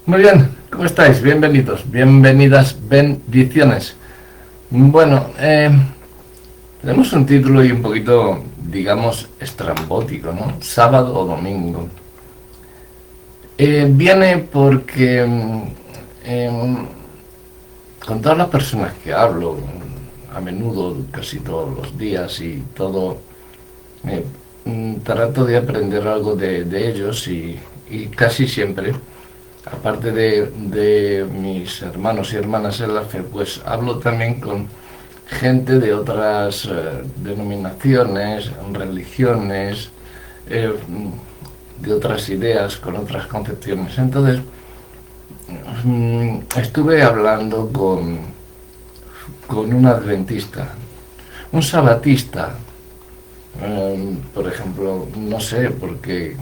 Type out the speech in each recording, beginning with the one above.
Muy bien, ¿cómo estáis? Bienvenidos, bienvenidas, bendiciones. Bueno, tenemos un título y un poquito, digamos, estrambótico, ¿no? Sábado o domingo. Viene porque con todas las personas que hablo, a menudo, casi todos los días y todo, eh, trato de aprender algo de ellos y casi siempre. Aparte de mis hermanos y hermanas en la fe, pues hablo también con gente de otras denominaciones, religiones, eh, de otras ideas, con otras concepciones. Entonces, estuve hablando con un adventista, un sabatista, por ejemplo, no sé, porque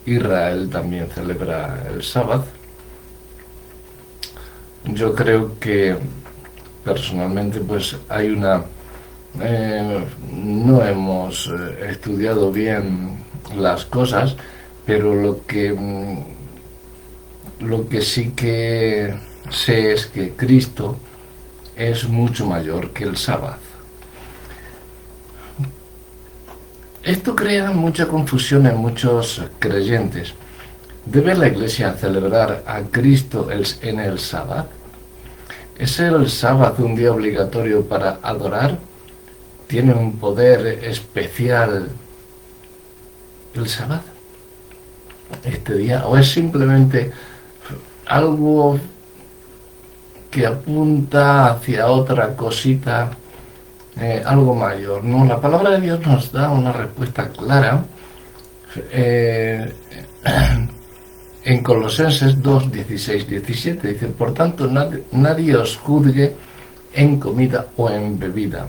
Israel también celebra el sábado. Yo creo que personalmente pues hay una no hemos estudiado bien las cosas, pero lo que sí que sé es que Cristo es mucho mayor que el sábado. Esto crea mucha confusión en muchos creyentes. ¿Debe la Iglesia celebrar a Cristo en el sábado? ¿Es el sábado un día obligatorio para adorar? ¿Tiene un poder especial el sábado, este día? ¿O es simplemente algo que apunta hacia otra cosita, algo mayor? No, la palabra de Dios nos da una respuesta clara eh, en Colosenses 2, 16, 17. Dice, por tanto, nadie os juzgue en comida o en bebida,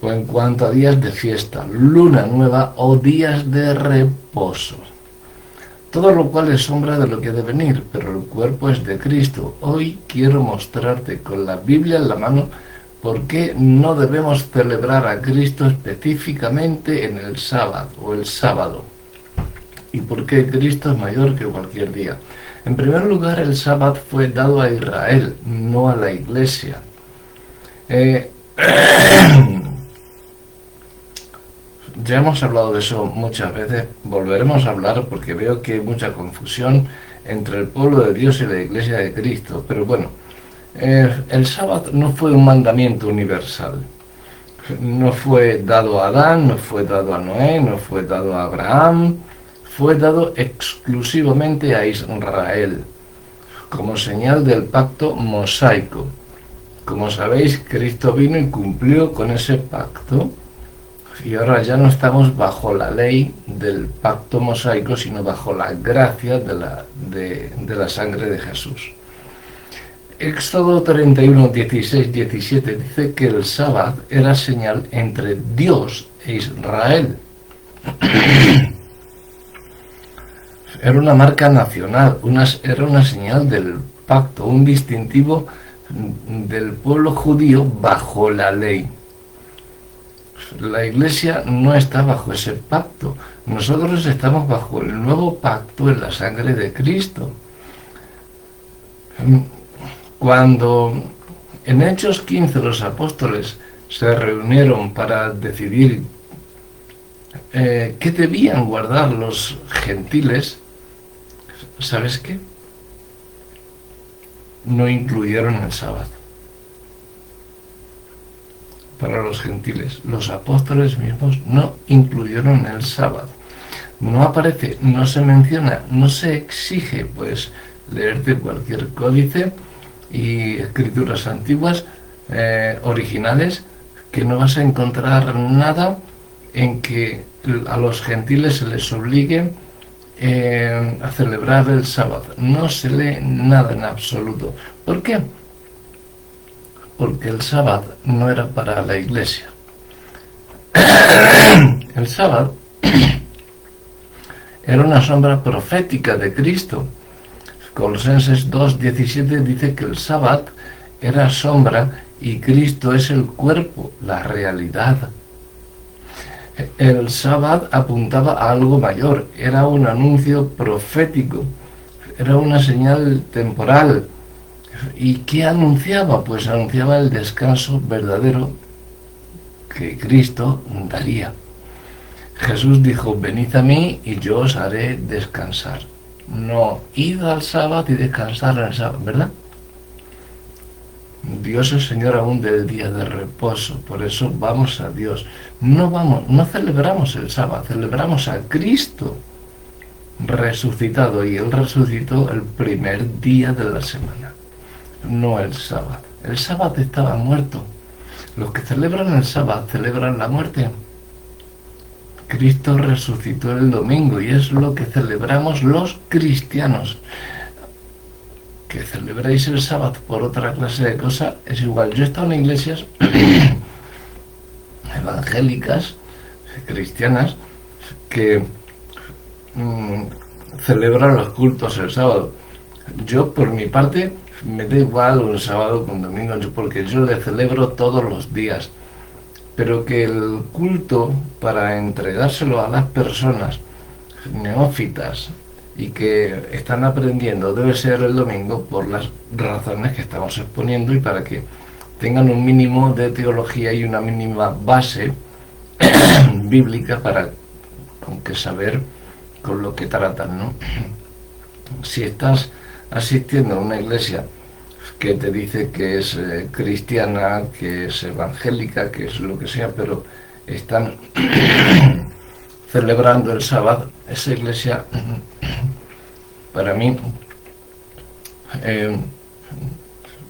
o en cuanto a días de fiesta, luna nueva o días de reposo. Todo lo cual es sombra de lo que ha de venir, pero el cuerpo es de Cristo. Hoy quiero mostrarte con la Biblia en la mano por qué no debemos celebrar a Cristo específicamente en el sábado o el sábado. Y por qué Cristo es mayor que cualquier día. En primer lugar, el sábado fue dado a Israel, no a la Iglesia. Eh, Ya hemos hablado de eso muchas veces, volveremos a hablar porque veo que hay mucha confusión entre el pueblo de Dios y la Iglesia de Cristo. Pero bueno, el sábado no fue un mandamiento universal. No fue dado a Adán, no fue dado a Noé, no fue dado a Abraham, fue dado exclusivamente a Israel, como señal del pacto mosaico. Como sabéis, Cristo vino y cumplió con ese pacto. Y ahora ya no estamos bajo la ley del pacto mosaico, sino bajo la gracia de la sangre de Jesús. Éxodo 31, 16, 17 dice que el sábado era señal entre Dios e Israel. Era una marca nacional, era una señal del pacto, un distintivo del pueblo judío bajo la ley. La Iglesia no está bajo ese pacto. Nosotros estamos bajo el nuevo pacto en la sangre de Cristo. Cuando en Hechos 15 los apóstoles se reunieron para decidir qué debían guardar los gentiles, ¿sabes qué? No incluyeron el sábado para los gentiles. Los apóstoles mismos no incluyeron el sábado. No aparece, no se menciona, no se exige, pues, leerte cualquier códice y escrituras antiguas, originales, que no vas a encontrar nada en que a los gentiles se les obligue a celebrar el sábado. No se lee nada en absoluto. ¿Por qué? Porque el sábado no era para la Iglesia. El sábado era una sombra profética de Cristo. Colosenses 2:17 dice que el sábado era sombra y Cristo es el cuerpo, la realidad. El sábado apuntaba a algo mayor, era un anuncio profético. era una señal temporal. ¿Y qué anunciaba? Pues anunciaba el descanso verdadero que Cristo daría. Jesús dijo, venid a mí y yo os haré descansar. No, id al sábado y descansar en el sábado, ¿verdad? Dios es Señor aún del día de reposo, por eso vamos a Dios. No celebramos el sábado, celebramos a Cristo resucitado, y Él resucitó el primer día de la semana, no el sábado. El sábado estaba muerto. Los que celebran el sábado celebran la muerte. Cristo resucitó el domingo y es lo que celebramos los cristianos. Que celebréis el sábado por otra clase de cosa es igual. Yo he estado en iglesias evangélicas, cristianas, que celebran los cultos el sábado. Yo, por mi parte, me da igual un sábado con domingo, porque yo le celebro todos los días. Pero que el culto, para entregárselo a las personas neófitas y que están aprendiendo, debe ser el domingo por las razones que estamos exponiendo y para que tengan un mínimo de teología y una mínima base bíblica para aunque saber con lo que tratan, ¿no? Si estás asistiendo a una iglesia que te dice que es cristiana, que es evangélica, que es lo que sea, pero están celebrando el sábado, esa iglesia, para mí,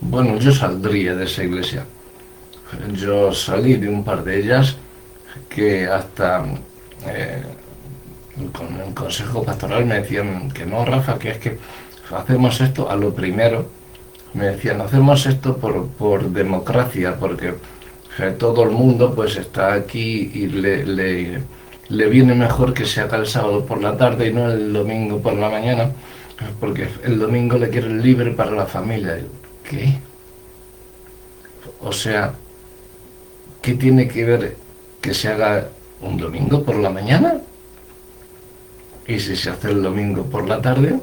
bueno, yo saldría de esa iglesia. Yo salí de un par de ellas que hasta con el consejo pastoral me decían que no, Rafa, que es que hacemos esto a lo primero. Me decían, hacemos esto por democracia, porque todo el mundo pues está aquí y le viene mejor que se haga el sábado por la tarde y no el domingo por la mañana, porque el domingo le quieren libre para la familia. ¿Qué? O sea, ¿qué tiene que ver que se haga un domingo por la mañana? Y si se hace el domingo por la tarde,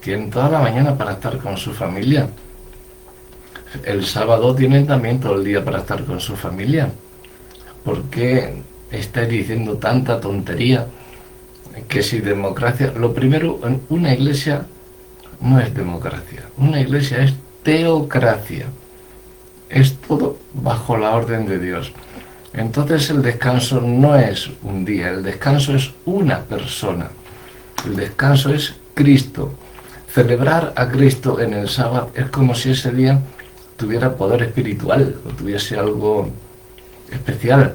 tienen toda la mañana para estar con su familia. El sábado tienen también todo el día para estar con su familia. ¿Por qué estáis diciendo tanta tontería? Que si democracia... Lo primero, una iglesia no es democracia. Una iglesia es teocracia. Es todo bajo la orden de Dios. Entonces el descanso no es un día, el descanso es una persona. El descanso es Cristo. Celebrar a Cristo en el sábado es como si ese día tuviera poder espiritual o tuviese algo especial.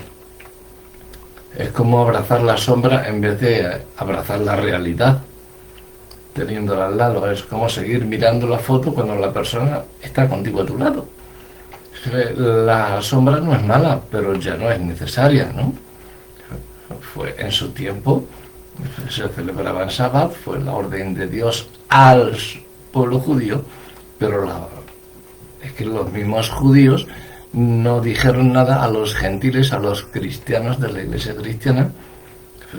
Es como abrazar la sombra en vez de abrazar la realidad, teniéndola al lado. Es como seguir mirando la foto cuando la persona está contigo a tu lado. La sombra no es mala, pero ya no es necesaria, ¿no? Fue en su tiempo, se celebraba en sábado, fue la orden de Dios al pueblo judío, pero es que los mismos judíos no dijeron nada a los gentiles, a los cristianos de la iglesia cristiana,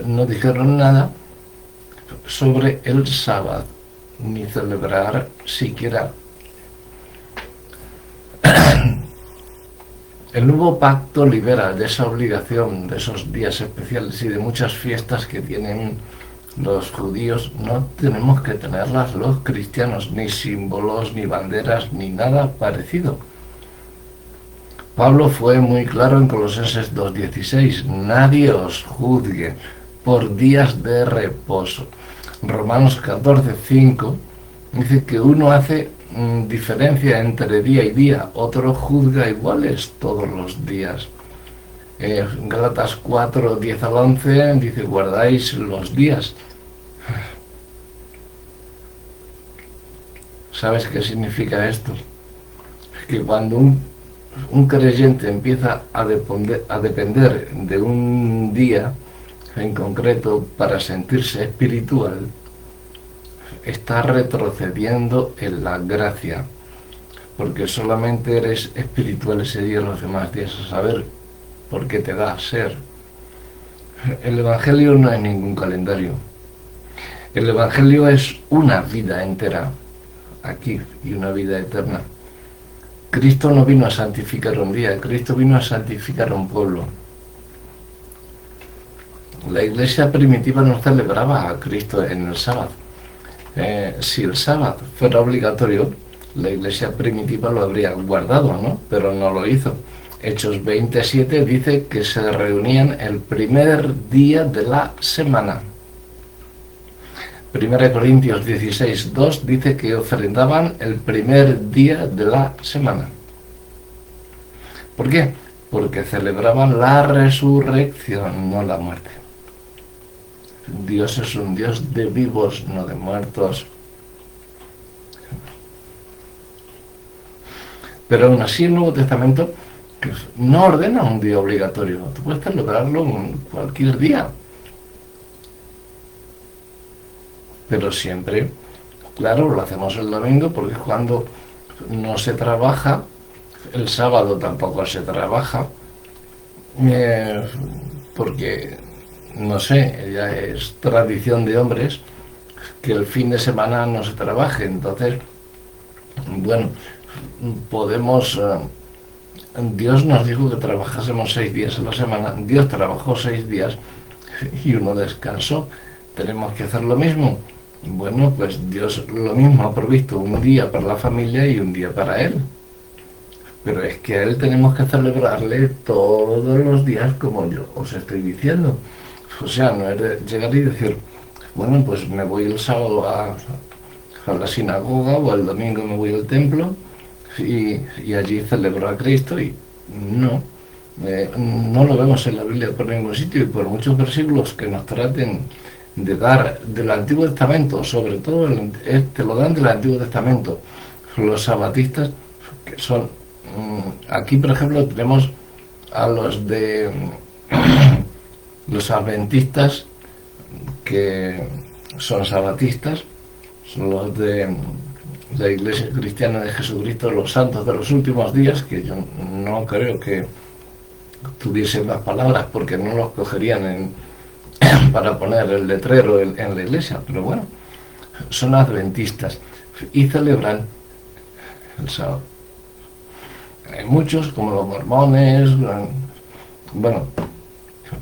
no dijeron nada sobre el sábado, ni celebrar siquiera. El nuevo pacto libera de esa obligación, de esos días especiales y de muchas fiestas que tienen los judíos. No tenemos que tenerlas los cristianos, ni símbolos, ni banderas, ni nada parecido. Pablo fue muy claro en Colosenses 2:16, nadie os juzgue por días de reposo. Romanos 14:5 dice que uno hace diferencia entre día y día, otro juzga iguales todos los días. Gálatas 4:10 al 11 dice, guardáis los días. ¿Sabes qué significa esto? Que cuando un creyente empieza a depender de un día en concreto para sentirse espiritual, está retrocediendo en la gracia, porque solamente eres espiritual ese día, los demás días, a saber por qué te da ser. El Evangelio no es ningún calendario. El Evangelio es una vida entera aquí y una vida eterna. Cristo no vino a santificar un día, Cristo vino a santificar un pueblo. La iglesia primitiva no celebraba a Cristo en el sábado. Si el sábado fuera obligatorio, la iglesia primitiva lo habría guardado, ¿no? Pero no lo hizo. Hechos 27 dice que se reunían el primer día de la semana. 1 Corintios 16:2 dice que ofrendaban el primer día de la semana. ¿Por qué? Porque celebraban la resurrección, no la muerte. Dios es un Dios de vivos, no de muertos. Pero aún así el Nuevo Testamento no ordena un día obligatorio. Tú puedes celebrarlo en cualquier día. Pero siempre, claro, lo hacemos el domingo porque es cuando no se trabaja. El sábado tampoco se trabaja. Porque, no sé, ya es tradición de hombres que el fin de semana no se trabaje. Entonces, bueno, podemos... Dios nos dijo que trabajásemos 6 días a la semana. Dios trabajó 6 días y uno descansó. ¿Tenemos que hacer lo mismo? Bueno, pues Dios lo mismo ha provisto un día para la familia y un día para Él. Pero es que a Él tenemos que celebrarle todos los días como yo os estoy diciendo. O sea, no es de llegar y decir, bueno, pues me voy el sábado a la sinagoga o el domingo me voy al templo y allí celebro a Cristo y no. No lo vemos en la Biblia por ningún sitio y por muchos versículos que nos traten de dar del Antiguo Testamento, sobre todo te lo dan del Antiguo Testamento, los sabatistas, que son, aquí por ejemplo tenemos a los de los adventistas, que son sabatistas, son los de la Iglesia Cristiana de Jesucristo, los santos de los últimos días, que yo no creo que tuviesen más palabras porque no los cogerían para poner el letrero en la iglesia, pero bueno, son adventistas y celebran el sábado. Hay muchos, como los mormones, bueno,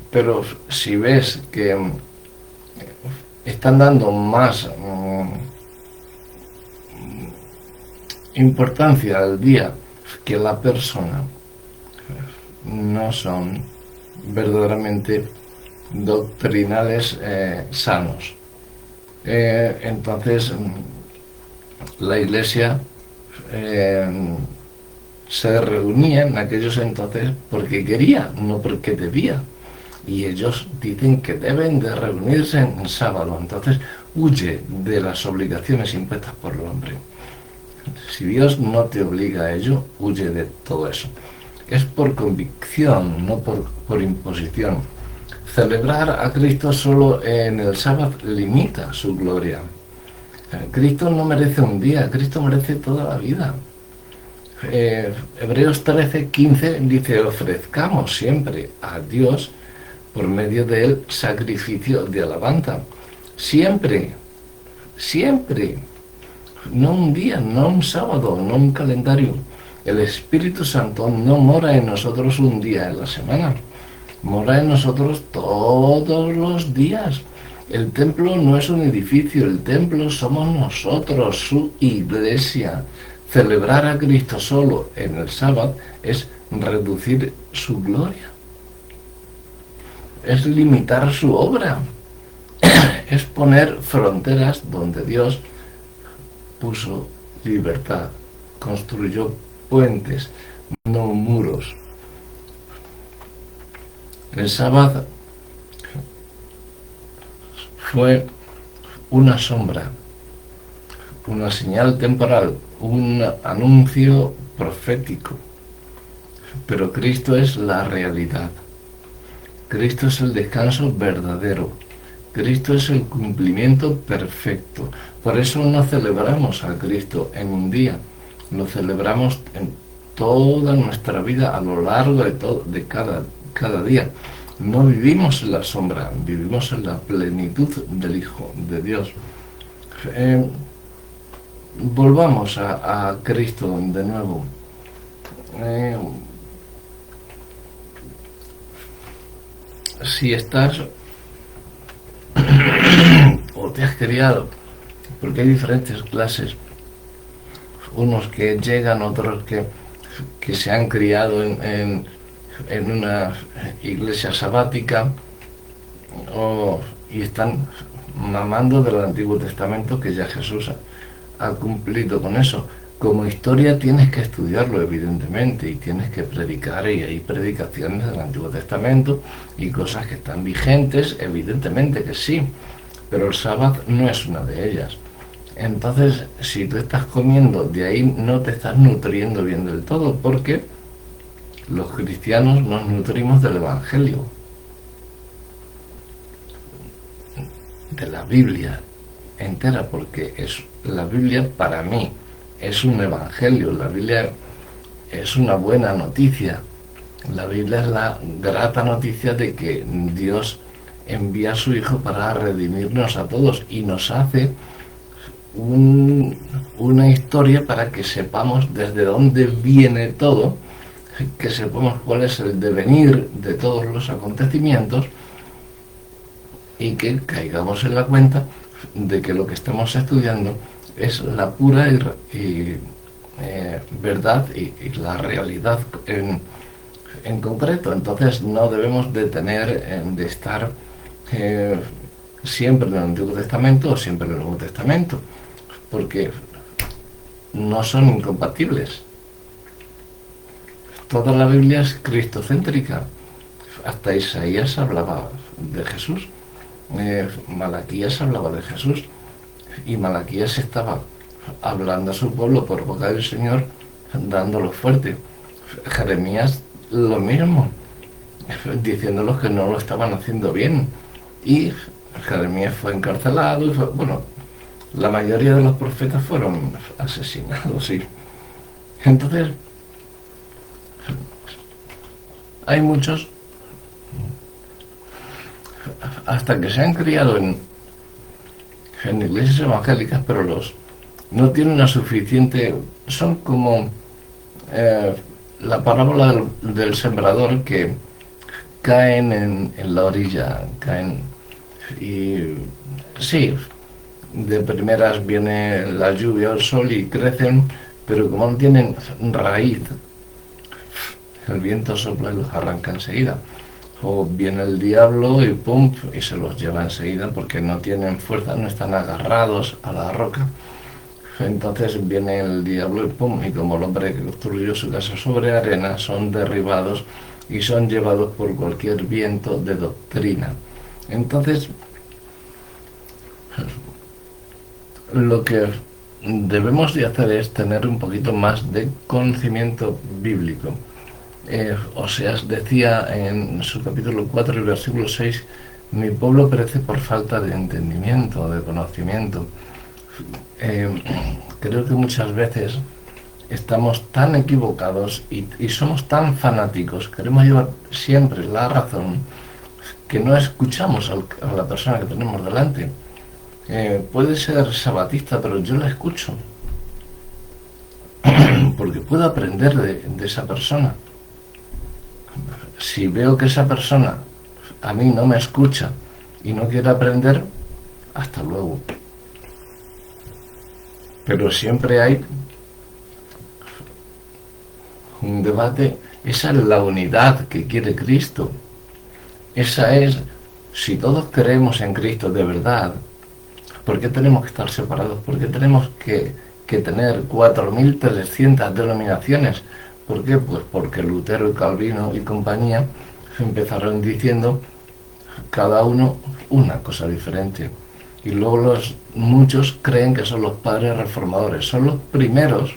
pero si ves que están dando más importancia al día que la persona, no son verdaderamente doctrinales sanos. Entonces la iglesia se reunía en aquellos entonces porque quería, no porque debía, y ellos dicen que deben de reunirse en sábado. Entonces huye de las obligaciones impuestas por el hombre. Si Dios no te obliga a ello, huye de todo eso. Es por convicción, no por imposición. Celebrar a Cristo solo en el sábado limita su gloria. Cristo no merece un día, Cristo merece toda la vida. Hebreos 13:15 dice: ofrezcamos siempre a Dios por medio del sacrificio de alabanza. Siempre, siempre. No un día, no un sábado, no un calendario. El Espíritu Santo no mora en nosotros un día en la semana. Mora en nosotros todos los días. El templo no es un edificio, el templo somos nosotros, su iglesia. Celebrar a Cristo solo en el sábado es reducir su gloria. Es limitar su obra. Es poner fronteras donde Dios puso libertad, construyó puentes, no muros. El sábado fue una sombra, una señal temporal, un anuncio profético, pero Cristo es la realidad. Cristo es el descanso verdadero. Cristo es el cumplimiento perfecto. Por eso no celebramos a Cristo en un día, lo celebramos en toda nuestra vida a lo largo de cada día. No vivimos en la sombra, vivimos en la plenitud del Hijo de Dios. Eh, Volvamos a Cristo de nuevo. Eh, si estás o te has criado, porque hay diferentes clases, unos que llegan, otros que se han criado en una iglesia sabática y están mamando del Antiguo Testamento, que ya Jesús ha cumplido con eso. Como historia tienes que estudiarlo, evidentemente, y tienes que predicar, y hay predicaciones del Antiguo Testamento y cosas que están vigentes, evidentemente que sí, pero el sábado no es una de ellas. Entonces, si tú estás comiendo de ahí, no te estás nutriendo bien del todo, porque los cristianos nos nutrimos del Evangelio, de la Biblia entera, porque la Biblia para mí es un evangelio, la Biblia es una buena noticia, la Biblia es la grata noticia de que Dios envía a su Hijo para redimirnos a todos y nos hace una historia para que sepamos desde dónde viene todo, que sepamos cuál es el devenir de todos los acontecimientos y que caigamos en la cuenta de que lo que estamos estudiando es la pura verdad y la realidad en concreto. Entonces no debemos de estar siempre en el Antiguo Testamento o siempre en el Nuevo Testamento, porque no son incompatibles. Toda la Biblia es cristocéntrica. Hasta Isaías hablaba de Jesús, Malaquías hablaba de Jesús, y Malaquías estaba hablando a su pueblo por boca del Señor, dándolo fuerte. Jeremías lo mismo, diciéndolos que no lo estaban haciendo bien, y Jeremías fue encarcelado, bueno, la mayoría de los profetas fueron asesinados, sí. Entonces, hay muchos, hasta que se han criado en iglesias evangélicas, pero no tienen la suficiente, son como la parábola del sembrador, que caen en la orilla, caen, y sí, de primeras viene la lluvia o el sol y crecen, pero como no tienen raíz, el viento sopla y los arranca enseguida. O viene el diablo y pum, y se los lleva enseguida porque no tienen fuerza, no están agarrados a la roca. Entonces viene el diablo y pum, y como el hombre que construyó su casa sobre arena, son derribados y son llevados por cualquier viento de doctrina. Entonces, lo que debemos de hacer es tener un poquito más de conocimiento bíblico. Oseas decía en su capítulo 4, el versículo 6, mi pueblo perece por falta de entendimiento, de conocimiento. Creo que muchas veces estamos tan equivocados y somos tan fanáticos, queremos llevar siempre la razón, que no escuchamos a la persona que tenemos delante. Puede ser sabatista, pero yo la escucho, porque puedo aprender de esa persona. Si veo que esa persona a mí no me escucha y no quiere aprender, hasta luego. Pero siempre hay un debate. Esa es la unidad que quiere Cristo. Esa es, si todos creemos en Cristo de verdad, ¿por qué tenemos que estar separados? ¿Por qué tenemos que tener 4.300 denominaciones? ¿Por qué? Pues porque Lutero y Calvino y compañía empezaron diciendo cada uno una cosa diferente. Y luego muchos creen que son los padres reformadores. Son los primeros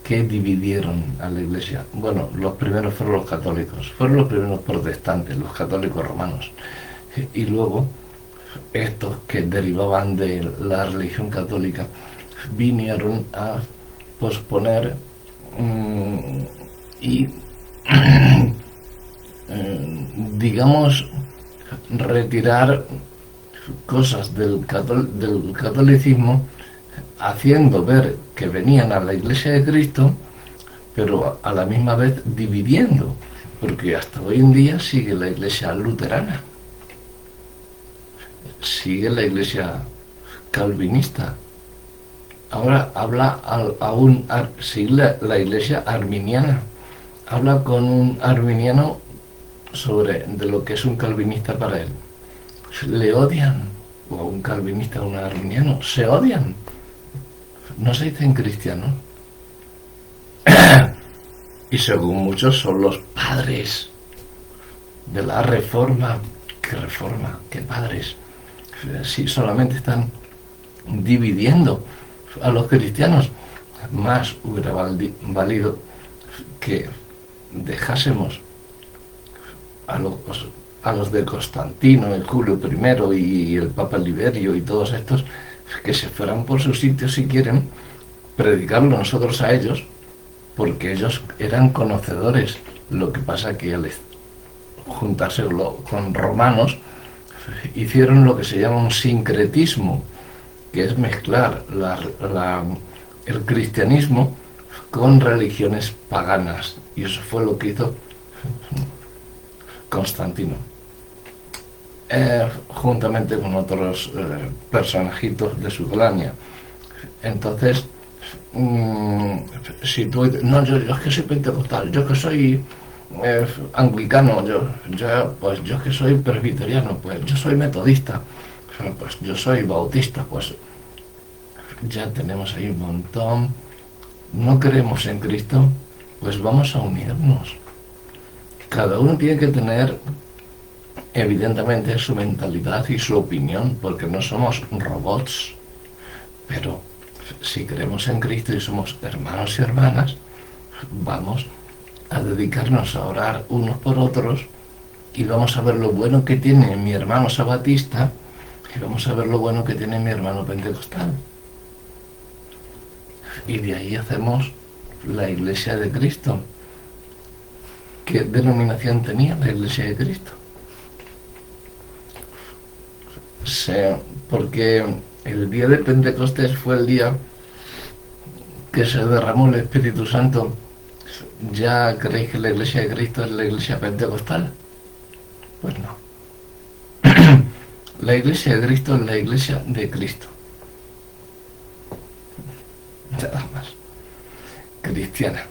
que dividieron a la Iglesia. Bueno, los primeros fueron los católicos. Fueron los primeros protestantes, los católicos romanos. Y luego estos que derivaban de la religión católica vinieron a posponer y digamos, retirar cosas del catolicismo, haciendo ver que venían a la Iglesia de Cristo, pero a la misma vez dividiendo, porque hasta hoy en día sigue la Iglesia luterana, sigue la Iglesia calvinista. Ahora habla sigue la Iglesia arminiana. Habla con un arminiano sobre de lo que es un calvinista para él. Le odian, o a un calvinista o a un arminiano, se odian. No se dicen cristianos. Y según muchos son los padres de la reforma. ¿Qué reforma? ¿Qué padres? Si solamente están dividiendo a los cristianos, más hubiera valido que dejásemos a los de Constantino, el Julio I y el Papa Liberio y todos estos, que se fueran por sus sitios si quieren, predicarlo nosotros a ellos, porque ellos eran conocedores. Lo que pasa que al juntarse con romanos, hicieron lo que se llama un sincretismo, que es mezclar el cristianismo con religiones paganas, y eso fue lo que hizo Constantino, juntamente con otros personajitos de su colonia. Entonces, si tú... No, yo es que soy pentecostal, yo que soy anglicano, pues yo que soy presbiteriano, pues yo soy metodista, pues yo soy bautista, pues ya tenemos ahí un montón. No creemos en Cristo, pues vamos a unirnos. Cada uno tiene que tener evidentemente su mentalidad y su opinión, porque no somos robots, pero si creemos en Cristo y somos hermanos y hermanas, vamos a dedicarnos a orar unos por otros, y vamos a ver lo bueno que tiene mi hermano sabatista y vamos a ver lo bueno que tiene mi hermano pentecostal, y de ahí hacemos la Iglesia de Cristo. ¿Qué denominación tenía la Iglesia de Cristo? Porque el día de Pentecostés fue el día que se derramó el Espíritu Santo. ¿Ya creéis que la Iglesia de Cristo es la Iglesia pentecostal? Pues no. La Iglesia de Cristo es la Iglesia de Cristo. Nada más. Cristiana.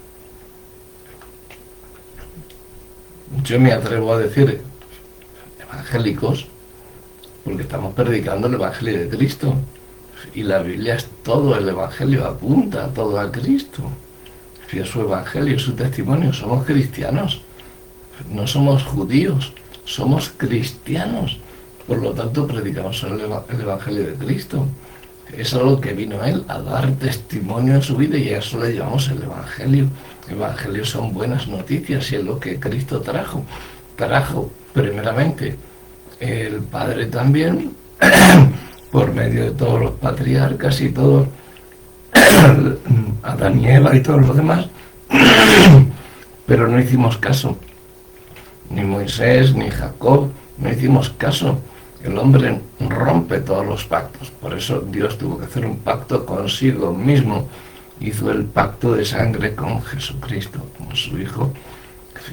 Yo me atrevo a decir evangélicos, porque estamos predicando el Evangelio de Cristo, y la Biblia es todo, el Evangelio apunta todo a Cristo, y a su Evangelio, su testimonio. Somos cristianos, no somos judíos, somos cristianos, por lo tanto predicamos el Evangelio de Cristo. Es algo que vino Él a dar testimonio en su vida, y a eso le llamamos el Evangelio. El Evangelio son buenas noticias, y es lo que Cristo trajo. Trajo primeramente el Padre también, por medio de todos los patriarcas y todos, Adán y Eva y todos los demás, pero no hicimos caso. Ni Moisés, ni Jacob, no hicimos caso. El hombre rompe todos los pactos, por eso Dios tuvo que hacer un pacto consigo mismo. Hizo el pacto de sangre con Jesucristo, con su Hijo,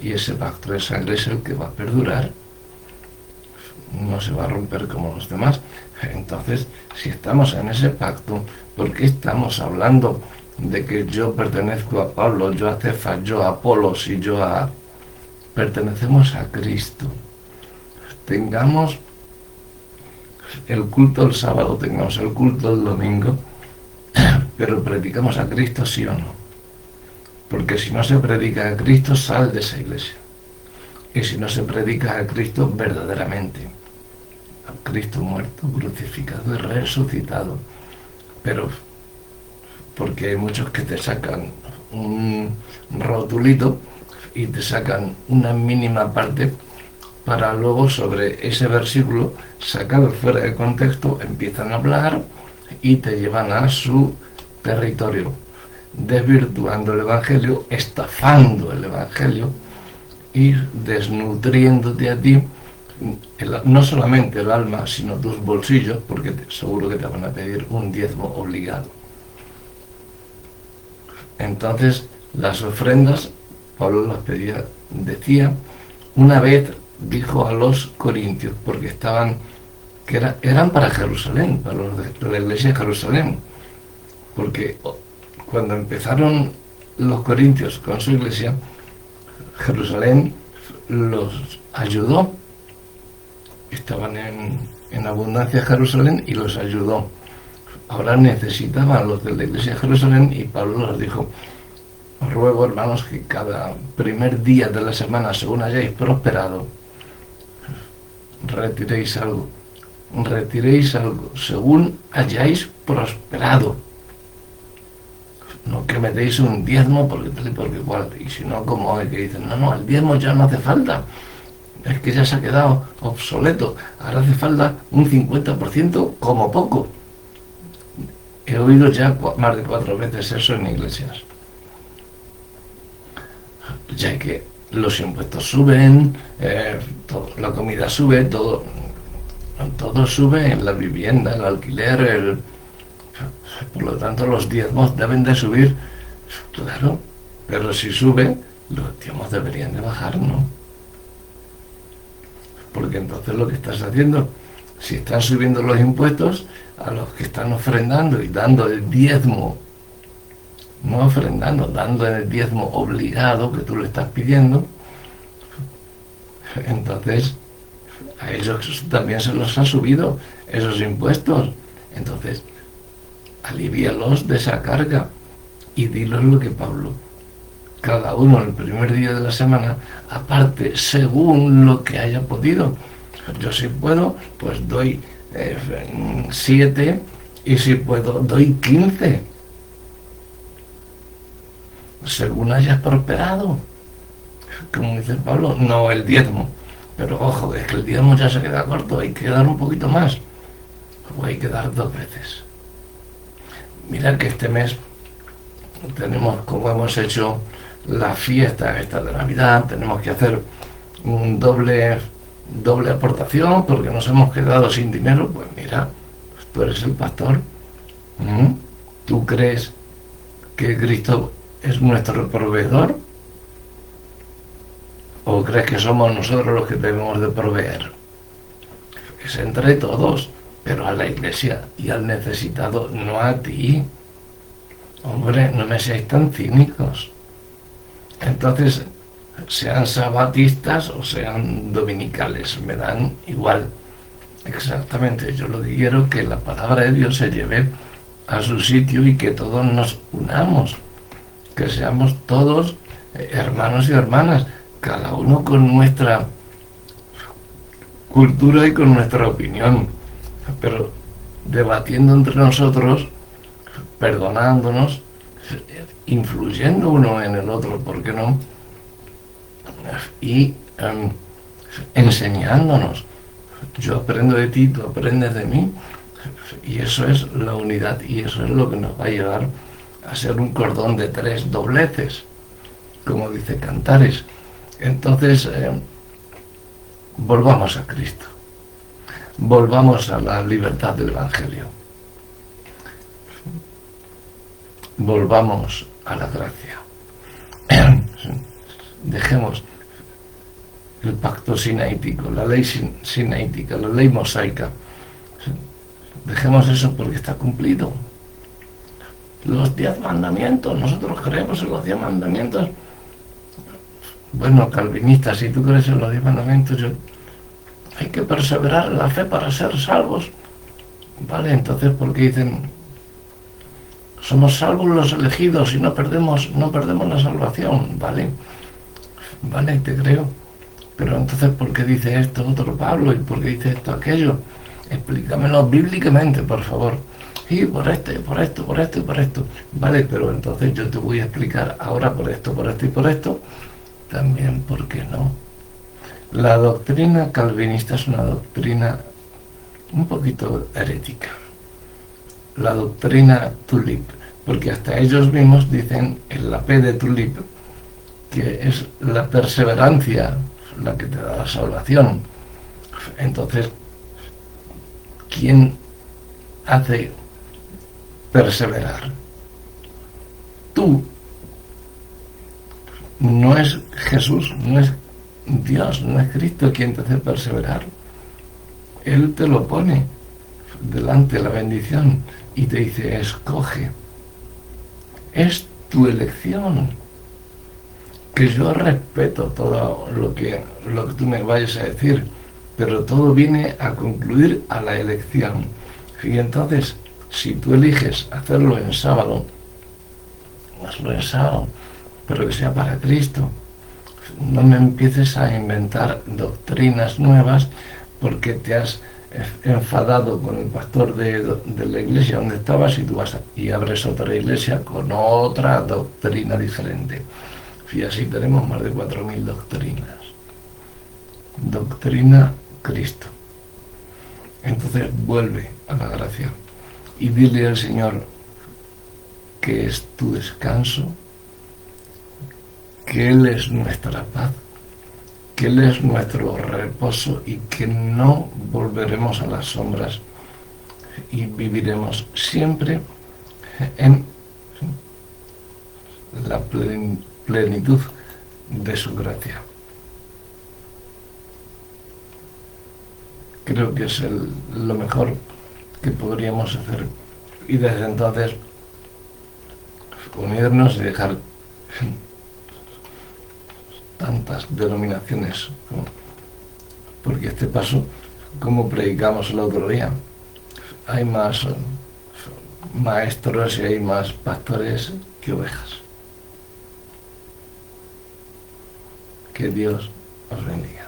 y ese pacto de sangre es el que va a perdurar, no se va a romper como los demás. Entonces, si estamos en ese pacto, ¿por qué estamos hablando de que yo pertenezco a Pablo, yo a Cefas, yo a Apolos y yo a... Pertenecemos a Cristo. Tengamos el culto el sábado, tengamos el culto el domingo, pero predicamos a Cristo, sí o no. Porque si no se predica a Cristo, sal de esa iglesia. Y si no se predica a Cristo verdaderamente, a Cristo muerto, crucificado y resucitado, pero porque hay muchos que te sacan un rotulito y te sacan una mínima parte para luego sobre ese versículo, sacado fuera de contexto, empiezan a hablar y te llevan a su territorio, desvirtuando el Evangelio, estafando el Evangelio, ir desnutriéndote a ti, no solamente el alma, sino tus bolsillos, porque seguro que te van a pedir un diezmo obligado. Entonces, las ofrendas, Pablo las pedía, decía, una vez dijo a los corintios, porque eran para Jerusalén, para los de la iglesia de Jerusalén, porque cuando empezaron los corintios con su iglesia, Jerusalén los ayudó, estaban en abundancia Jerusalén y los ayudó. Ahora necesitaban los de la iglesia de Jerusalén y Pablo les dijo, os ruego, hermanos, que cada primer día de la semana, según hayáis prosperado, retiréis algo, según hayáis prosperado. No que me deis un diezmo porque tal y porque igual, y si no, como hoy que dicen, no, el diezmo ya no hace falta, es que ya se ha quedado obsoleto, ahora hace falta un 50% como poco. He oído ya más de 4 veces eso en iglesias. Ya que los impuestos suben, la comida sube, todo sube, en la vivienda, el alquiler, por lo tanto los diezmos deben de subir, claro, pero si sube, los diezmos deberían de bajar, ¿no? Porque entonces lo que estás haciendo, si están subiendo los impuestos, a los que están ofrendando y dando el diezmo, no ofrendando, dando el diezmo obligado que tú le estás pidiendo, entonces a ellos también se los ha subido esos impuestos. Entonces, alivíalos de esa carga y diles lo que Pablo, cada uno el primer día de la semana, aparte, según lo que haya podido. Yo si puedo, pues doy 7 y si puedo, doy 15. Según hayas prosperado. Como dice Pablo, no el diezmo. Pero ojo, es que el diezmo ya se queda corto, hay que dar un poquito más. O hay que dar 2 veces. Mira que este mes tenemos, como hemos hecho la fiesta esta de Navidad, tenemos que hacer un doble aportación porque nos hemos quedado sin dinero. Pues mira, tú eres el pastor. ¿Tú crees que Cristo es nuestro proveedor? ¿O crees que somos nosotros los que debemos de proveer? Es entre todos, pero a la iglesia y al necesitado, no a ti. Hombre, no me seáis tan cínicos. Entonces, sean sabatistas o sean dominicales, me dan igual. Exactamente, yo lo que quiero es que la palabra de Dios se lleve a su sitio y que todos nos unamos, que seamos todos hermanos y hermanas, cada uno con nuestra cultura y con nuestra opinión, pero debatiendo entre nosotros, perdonándonos, influyendo uno en el otro, ¿por qué no? Y enseñándonos. Yo aprendo de ti, tú aprendes de mí, y eso es la unidad, y eso es lo que nos va a llevar a ser un cordón de 3 dobleces, como dice Cantares. Entonces, volvamos a Cristo, volvamos a la libertad del Evangelio, volvamos a la gracia, dejemos el pacto sinaítico, la ley sinaítica, la ley mosaica, dejemos eso porque está cumplido. Los 10 mandamientos, nosotros creemos en los 10 mandamientos. Bueno, calvinistas, si tú crees en los 10 mandamientos, hay que perseverar en la fe para ser salvos. Vale, entonces, ¿por qué dicen somos salvos los elegidos y no perdemos la salvación? Vale, te creo. Pero entonces, ¿por qué dice esto otro Pablo? ¿Y por qué dice esto aquello? Explícamelo bíblicamente, por favor. Y por esto. Vale, pero entonces yo te voy a explicar ahora por esto y por esto. También, ¿por qué no? La doctrina calvinista es una doctrina un poquito herética. La doctrina tulip, porque hasta ellos mismos dicen en la P de tulip que es la perseverancia la que te da la salvación. Entonces, ¿quién hace perseverar? Tú. No es Jesús, no es Dios, no es Cristo quien te hace perseverar. Él te lo pone delante la bendición y te dice, escoge. Es tu elección. Que yo respeto todo lo que tú me vayas a decir, pero todo viene a concluir a la elección. Y entonces, si tú eliges hacerlo en sábado, hazlo en sábado, pero que sea para Cristo. No me empieces a inventar doctrinas nuevas porque te has enfadado con el pastor de la iglesia donde estabas y tú vas y abres otra iglesia con otra doctrina diferente. Y así tenemos más de 4000 doctrinas. Doctrina Cristo. Entonces vuelve a la gracia y dile al Señor que es tu descanso, que Él es nuestra paz, que Él es nuestro reposo y que no volveremos a las sombras y viviremos siempre en la plenitud de su gracia. Creo que es lo mejor que podríamos hacer y desde entonces unirnos y dejar tantas denominaciones, porque este paso, como predicamos el otro día, hay más maestros y hay más pastores que ovejas. Que Dios os bendiga.